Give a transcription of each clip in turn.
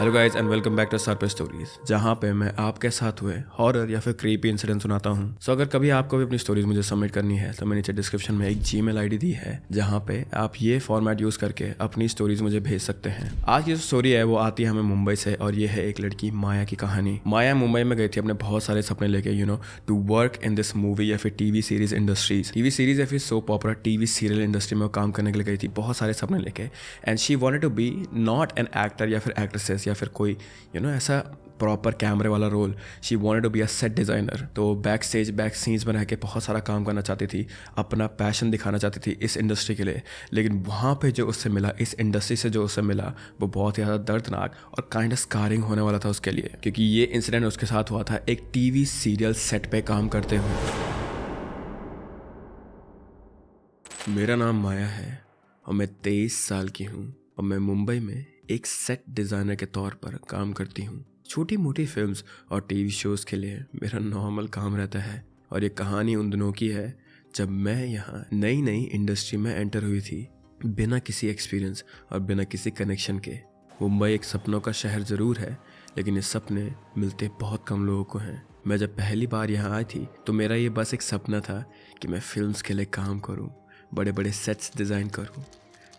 Hello guys and welcome back to surprise stories, जहाँ पे मैं आपके साथ हुए हॉरर या फिर क्रीपी इंसिडेंट सुनाता हूँ। सो अगर कभी आपको भी अपनी स्टोरीज मुझे सबमिट करनी है तो मैंने नीचे डिस्क्रिप्शन में एक जीमेल आईडी दी है, जहाँ पे आप ये फॉर्मेट यूज करके अपनी स्टोरीज मुझे भेज सकते हैं। आज की जो स्टोरी है वो आती है हमें मुंबई से, और ये है एक लड़की माया की कहानी। माया मुंबई में गई थी अपने बहुत सारे सपने लेके to work in this movie या फिर TV series industries, TV series या फिर soap opera TV serial industry में वो काम करने के लिए गई थी, बहुत सारे सपने लेके। And she wanted to be not an actor या फिर एक्ट्रेसेस या फिर कोई ऐसा प्रॉपर कैमरे वाला role. She wanted to be a set designer. तो बैक स्टेज बैक सीन्स में रह के बहुत सारा काम करना चाहती थी, अपना पैशन दिखाना चाहती थी इस इंडस्ट्री के लिए। लेकिन वहाँ पे जो उससे मिला, इस इंडस्ट्री से जो उससे मिला, वो बहुत ही ज़्यादा दर्दनाक और काइंड ऑफ स्कारिंग होने वाला था उसके लिए, क्योंकि ये इंसिडेंट उसके साथ हुआ था एक टीवी सीरियल सेट पे काम करते हुए। मेरा नाम माया है और मैं 23 साल की हूँ और मैं मुंबई में एक सेट डिज़ाइनर के तौर पर काम करती हूँ। छोटी मोटी फिल्म्स और टीवी शोज़ के लिए मेरा नॉर्मल काम रहता है। और ये कहानी उन दिनों की है जब मैं यहाँ नई नई इंडस्ट्री में एंटर हुई थी, बिना किसी एक्सपीरियंस और बिना किसी कनेक्शन के। मुंबई एक सपनों का शहर ज़रूर है, लेकिन ये सपने मिलते बहुत कम लोगों को हैं। मैं जब पहली बार यहाँ आई थी तो मेरा ये बस एक सपना था कि मैं फिल्म्स के लिए काम करूँ, बड़े बड़े सेट्स डिज़ाइन करूँ।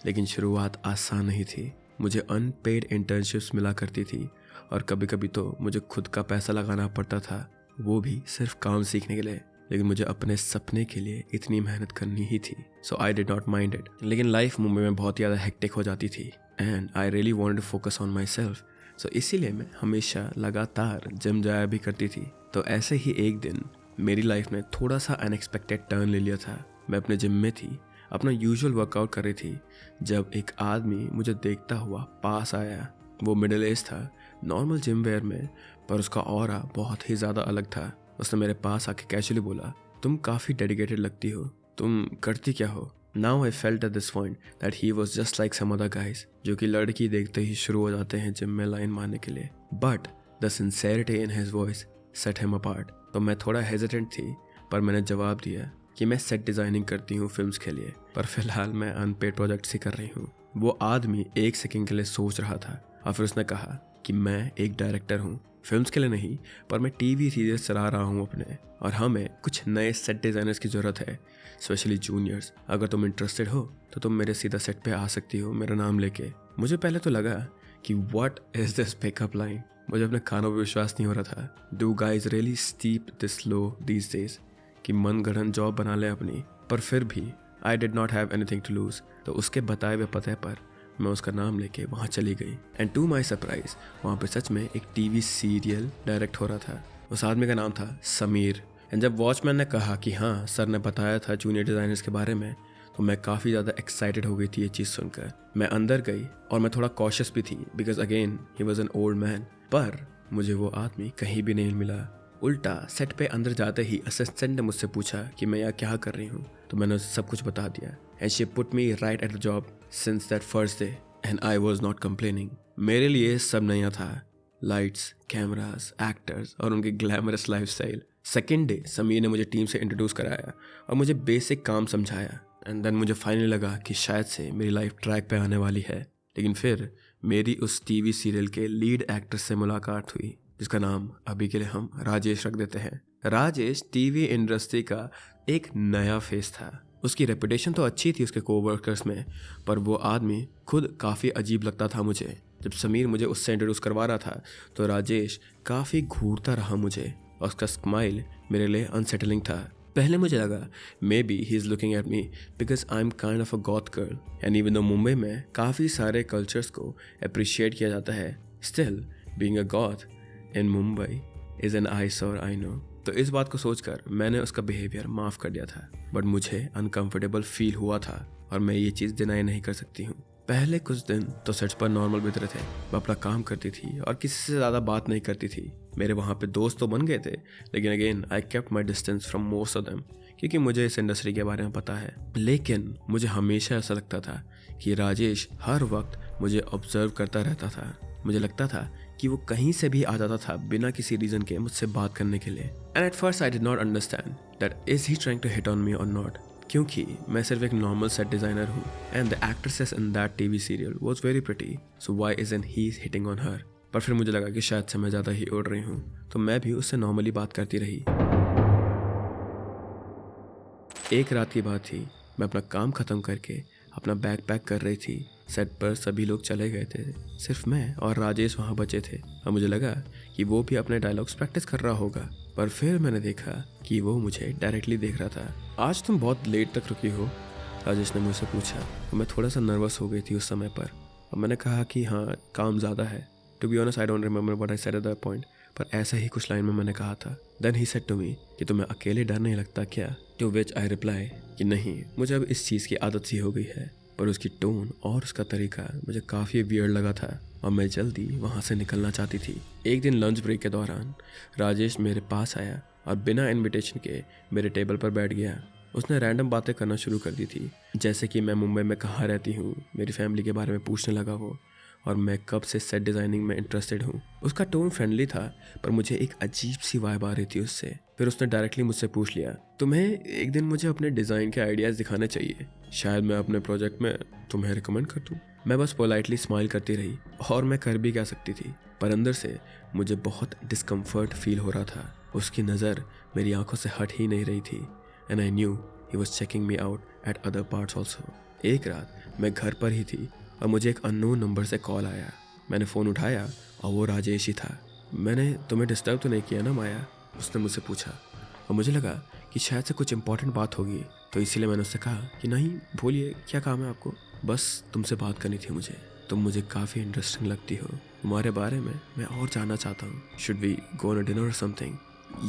लेकिन शुरुआत आसान नहीं थी। मुझे अनपेड इंटर्नशिप्स मिला करती थी और कभी कभी तो मुझे खुद का पैसा लगाना पड़ता था, वो भी सिर्फ काम सीखने के लिए। लेकिन मुझे अपने सपने के लिए इतनी मेहनत करनी ही थी, so I did not mind it. लेकिन लाइफ मुंबई में बहुत ज़्यादा हेक्टिक हो जाती थी and I really wanted to focus on myself. So इसीलिए मैं हमेशा लगातार जिम जाया भी करती थी। तो ऐसे ही एक दिन मेरी लाइफ ने थोड़ा सा अनएक्सपेक्टेड टर्न ले लिया था। मैं अपने जिम में थी, अपना यूजुअल वर्कआउट कर रही थी, जब एक आदमी मुझे देखता हुआ पास आया। वो मिडिल एज था, नॉर्मल जिम वेयर में, पर उसका ऑरा बहुत ही ज़्यादा अलग था। उसने मेरे पास आके कैजुअली बोला, तुम काफ़ी डेडिकेटेड लगती हो, तुम करती क्या हो? Now I felt at this point that he was just like some other guys, जो कि लड़की देखते ही शुरू हो जाते हैं जिम में लाइन मारने के लिए। But the sincerity in his voice set him apart. तो मैं थोड़ा हेजिटेंट थी, पर मैंने जवाब दिया कि मैं सेट डिज़ाइनिंग करती हूँ फिल्म्स के लिए, पर फिलहाल मैं अनपेड प्रोजेक्ट्स ही कर रही हूँ। वो आदमी एक सेकंड के लिए सोच रहा था और फिर उसने कहा कि मैं एक डायरेक्टर हूँ, फिल्म्स के लिए नहीं, पर मैं टीवी सीरीज चला रहा हूँ अपने, और हमें कुछ नए सेट डिज़ाइनर्स की ज़रूरत है, स्पेशली जूनियर्स। अगर तुम इंटरेस्टेड हो तो तुम मेरे सीधा सेट पे आ सकती हो मेरा नाम लेके। मुझे पहले तो लगा कि what is this pickup line. मुझे अपने कानों पर विश्वास नहीं हो रहा था। Do guys really steep this low these days कि मन गढ़ंत जॉब बना ले अपनी। पर फिर भी I did not have anything to lose. तो उसके बताए हुए पते पर मैं उसका नाम लेके वहाँ चली गई। एंड टू माई सरप्राइज वहाँ पे सच में एक टीवी सीरियल डायरेक्ट हो रहा था। उस आदमी का नाम था समीर। एंड जब वॉचमैन ने कहा कि हाँ सर ने बताया था जूनियर डिज़ाइनर्स के बारे में, तो मैं काफ़ी ज़्यादा एक्साइटेड हो गई थी ये चीज़ सुनकर। मैं अंदर गई और मैं थोड़ा कॉशियस भी थी, because again he was an old man. पर मुझे वो आदमी कहीं भी नहीं मिला। उल्टा सेट पे अंदर जाते ही असिस्टेंट ने मुझसे पूछा कि मैं यहाँ क्या कर रही हूँ, तो मैंने उसे सब कुछ बता दिया। And she put me right at the job since that first day and I was not complaining. मेरे लिए सब नया था, लाइट्स, कैमरास, एक्टर्स और उनकी glamorous lifestyle. Second day Sameer ने मुझे टीम से इंट्रोड्यूस कराया और मुझे बेसिक काम समझाया। एंड देन मुझे फाइनली लगा कि शायद से मेरी लाइफ ट्रैक पे आने वाली है। लेकिन फिर मेरी उस टीवी सीरियल के लीड एक्टर से मुलाकात हुई, जिसका नाम अभी के लिए हम राजेश रख देते हैं। राजेश टीवी इंडस्ट्री का एक नया फेस था। उसकी रेपुटेशन तो अच्छी थी उसके कोवर्कर्स में, पर वो आदमी खुद काफ़ी अजीब लगता था मुझे। जब समीर मुझे उससे इंट्रोड्यूस करवा रहा था तो राजेश काफ़ी घूरता रहा मुझे और उसका स्माइल मेरे लिए अनसेटलिंग था। पहले मुझे लगा may be he is looking at me because I am kind of a goth girl. And even though Mumbai में काफ़ी सारे कल्चर्स को अप्रिशिएट किया जाता है, still being a goth in Mumbai is an eyesore I know. तो इस बात को सोचकर मैंने उसका बिहेवियर माफ़ कर दिया था, बट मुझे अनकंफर्टेबल फील हुआ था और मैं ये चीज़ डिनाई नहीं कर सकती हूँ। पहले कुछ दिन तो सेट्स पर नॉर्मल बीत रहे थे। मैं अपना काम करती थी और किसी से ज़्यादा बात नहीं करती थी। मेरे वहाँ पे दोस्त तो बन गए थे, लेकिन again I kept my distance from most of them, क्योंकि मुझे इस इंडस्ट्री के बारे में पता है। लेकिन मुझे हमेशा ऐसा लगता था कि राजेश हर वक्त मुझे ऑब्जर्व करता रहता था। मुझे लगता था कि वो कहीं से भी आ जाता था बिना किसी रीज़न के मुझसे बात करने के लिए। And at first I did not understand that is he trying to hit on me और नॉट, क्योंकि मैं सिर्फ एक नॉर्मल सेट डिज़ाइनर हूँ and the actresses in that TV serial was very pretty, so why isn't he hitting on her. पर फिर मुझे लगा कि शायद से मैं ज़्यादा ही उड़ रही हूँ, तो मैं भी उससे नॉर्मली बात करती रही। एक रात की बात थी, मैं अपना काम ख़त्म करके अपना बैग पैक कर रही थी। सेट पर सभी लोग चले गए थे, सिर्फ मैं और राजेश वहाँ बचे थे और मुझे लगा कि वो भी अपने डायलॉग्स प्रैक्टिस कर रहा होगा। पर फिर मैंने देखा कि वो मुझे डायरेक्टली देख रहा था। आज तुम बहुत लेट तक रुकी हो, राजेश ने मुझसे पूछा। और मैं थोड़ा सा नर्वस हो गई थी उस समय पर, और मैंने कहा कि हाँ, काम ज़्यादा है। To be honest I don't remember what I said at that point, पर ऐसा ही कुछ लाइन में मैंने कहा था। Then he said to me कि तुम्हें अकेले डर नहीं लगता क्या? टू विच आई रिप्लाई कि नहीं, मुझे अब इस चीज़ की आदत सी हो गई है। पर उसकी टोन और उसका तरीका मुझे काफ़ी वियर्ड लगा था और मैं जल्दी वहाँ से निकलना चाहती थी। एक दिन लंच ब्रेक के दौरान राजेश मेरे पास आया और बिना इनविटेशन के मेरे टेबल पर बैठ गया। उसने रैंडम बातें करना शुरू कर दी थी, जैसे कि मैं मुंबई में कहाँ रहती हूँ, मेरी फैमिली के बारे में पूछने लगा वो, और मैं कब से सेट डिज़ाइनिंग में इंटरेस्टेड हूँ। उसका टोन फ्रेंडली था, पर मुझे एक अजीब सी वाइब आ रही थी उससे। फिर उसने डायरेक्टली मुझसे पूछ लिया, तुम्हें एक दिन मुझे अपने डिज़ाइन के आइडियाज़ दिखाने चाहिए, शायद मैं अपने प्रोजेक्ट में तुम्हें रिकमेंड कर दूँ। मैं बस पोलाइटली स्माइल करती रही, और मैं कर भी क्या सकती थी, पर अंदर से मुझे बहुत डिस्कम्फर्ट फील हो रहा था। उसकी नज़र मेरी आंखों से हट ही नहीं रही थी, and I knew he was checking me out at other parts also. एक रात मैं घर पर ही थी और मुझे एक अननोन नंबर से कॉल आया। मैंने फ़ोन उठाया और वो राजेश ही था। मैंने तुम्हें डिस्टर्ब तो नहीं किया ना माया? उसने मुझसे पूछा, और मुझे लगा कि शायद से कुछ इंपॉर्टेंट बात होगी, तो इसीलिए मैंने उससे कहा कि नहीं, बोलिए, क्या काम है आपको? बस तुमसे बात करनी थी मुझे, तुम मुझे काफ़ी इंटरेस्टिंग लगती हो, तुम्हारे बारे में मैं और जानना चाहता हूँ। Should we go on a dinner और समथिंग?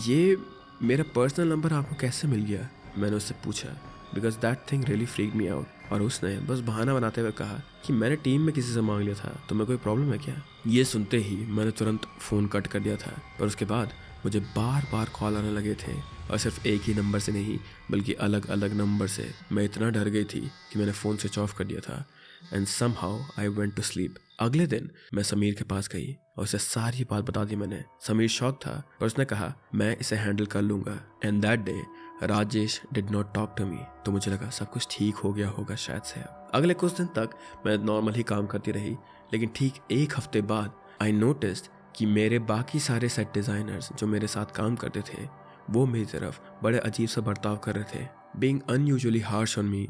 ये मेरा पर्सनल नंबर आपको कैसे मिल गया? मैंने उससे पूछा, because that thing really freaked me out. और उसने बस बहाना बनाते हुए कहा कि मैंने टीम में किसी से मांग लिया था, तुम्हें कोई प्रॉब्लम है क्या? ये सुनते ही मैंने तुरंत फ़ोन कट कर दिया था, पर उसके बाद मुझे बार बार कॉल आने लगे थे, और सिर्फ एक ही नंबर से नहीं बल्कि अलग अलग नंबर से। मैं इतना डर गई थी कि मैंने फ़ोन स्विच ऑफ कर दिया था, and somehow I went to sleep. अगले दिन मैं समीर के पास गई और उसे सारी बात बता दी मैंने। समीर शॉक था, पर उसने कहा मैं इसे हैंडल कर लूँगा। And that day Rajesh did not talk to me, तो मुझे लगा सब कुछ ठीक हो गया होगा शायद से। अगले कुछ दिन तक मैं नॉर्मल ही काम करती रही, लेकिन ठीक एक हफ्ते बाद आई नोटिस्ड कि मेरे बाकी सारे सेट डिज़ाइनर्स जो मेरे साथ काम करते थे, वो मेरी तरफ बड़े अजीब सा बर्ताव कर रहे थे, being unusually harsh on me,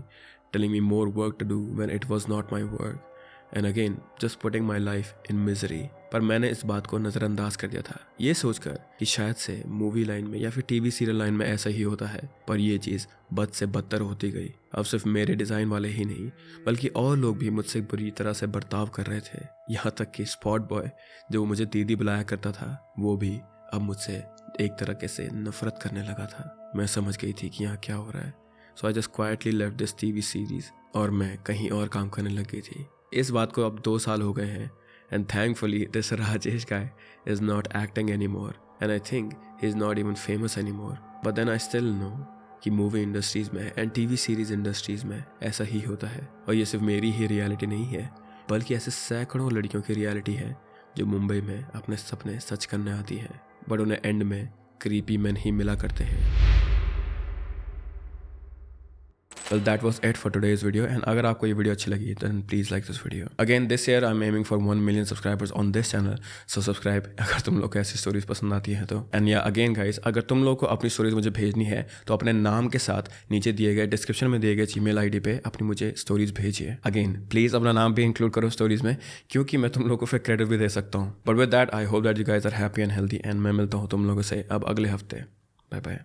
telling me more work to do when it was not my work, and again just putting my life in misery. पर मैंने इस बात को नज़रअंदाज कर दिया था, ये सोचकर कि शायद से मूवी लाइन में या फिर टीवी सीरियल लाइन में ऐसा ही होता है। पर ये चीज़ बद से बदतर होती गई। अब सिर्फ मेरे डिज़ाइन वाले ही नहीं, बल्कि और लोग भी मुझसे बुरी तरह से बर्ताव कर रहे थे। यहाँ तक कि स्पॉट बॉय जो मुझे दीदी बुलाया करता था, वो भी अब मुझसे एक तरह से नफरत करने लगा था। मैं समझ गई थी कि यहाँ क्या हो रहा है। So I just quietly left this TV series, और मैं कहीं और काम करने लग गई थी। इस बात को अब 2 साल हो गए हैं, and thankfully this Rajesh guy is not acting any more, and I think he is not even famous any more. But then I still know कि मूवी इंडस्ट्रीज़ में एंड टीवी सीरीज़ इंडस्ट्रीज़ में ऐसा ही होता है। और ये सिर्फ मेरी ही रियलिटी नहीं है, बल्कि ऐसे सैकड़ों लड़कियों की रियलिटी है जो मुंबई में अपने सपने सच करने आती हैं, बट उन्हें एंड में क्रीपी मैन ही मिला करते हैं। Well, that was it for today's video, and अगर आपको ये वीडियो अच्छी लगी then please like this video. Again, this year I'm aiming for 1 million subscribers on this channel, so subscribe अगर तुम लोग को ऐसी स्टोरीज पसंद आती हैं तो। And yeah, again guys, अगर तुम लोग को अपनी स्टोरीज मुझे भेजनी है तो अपने नाम के साथ नीचे दिए गए डिस्क्रिप्शन में दिए गए Gmail ID पे अपनी मुझे स्टोरीज भेजिए। अगेन प्लीज़ अपना नाम भी इंक्लूड करो स्टोरीज में, क्योंकि मैं तुम लोग को फिर क्रेडिट भी दे सकता हूँ। But with that I hope that you guys are happy and healthy, एंड मैं मिलता हूँ तुम लोगों से अब अगले हफ्ते। Bye bye.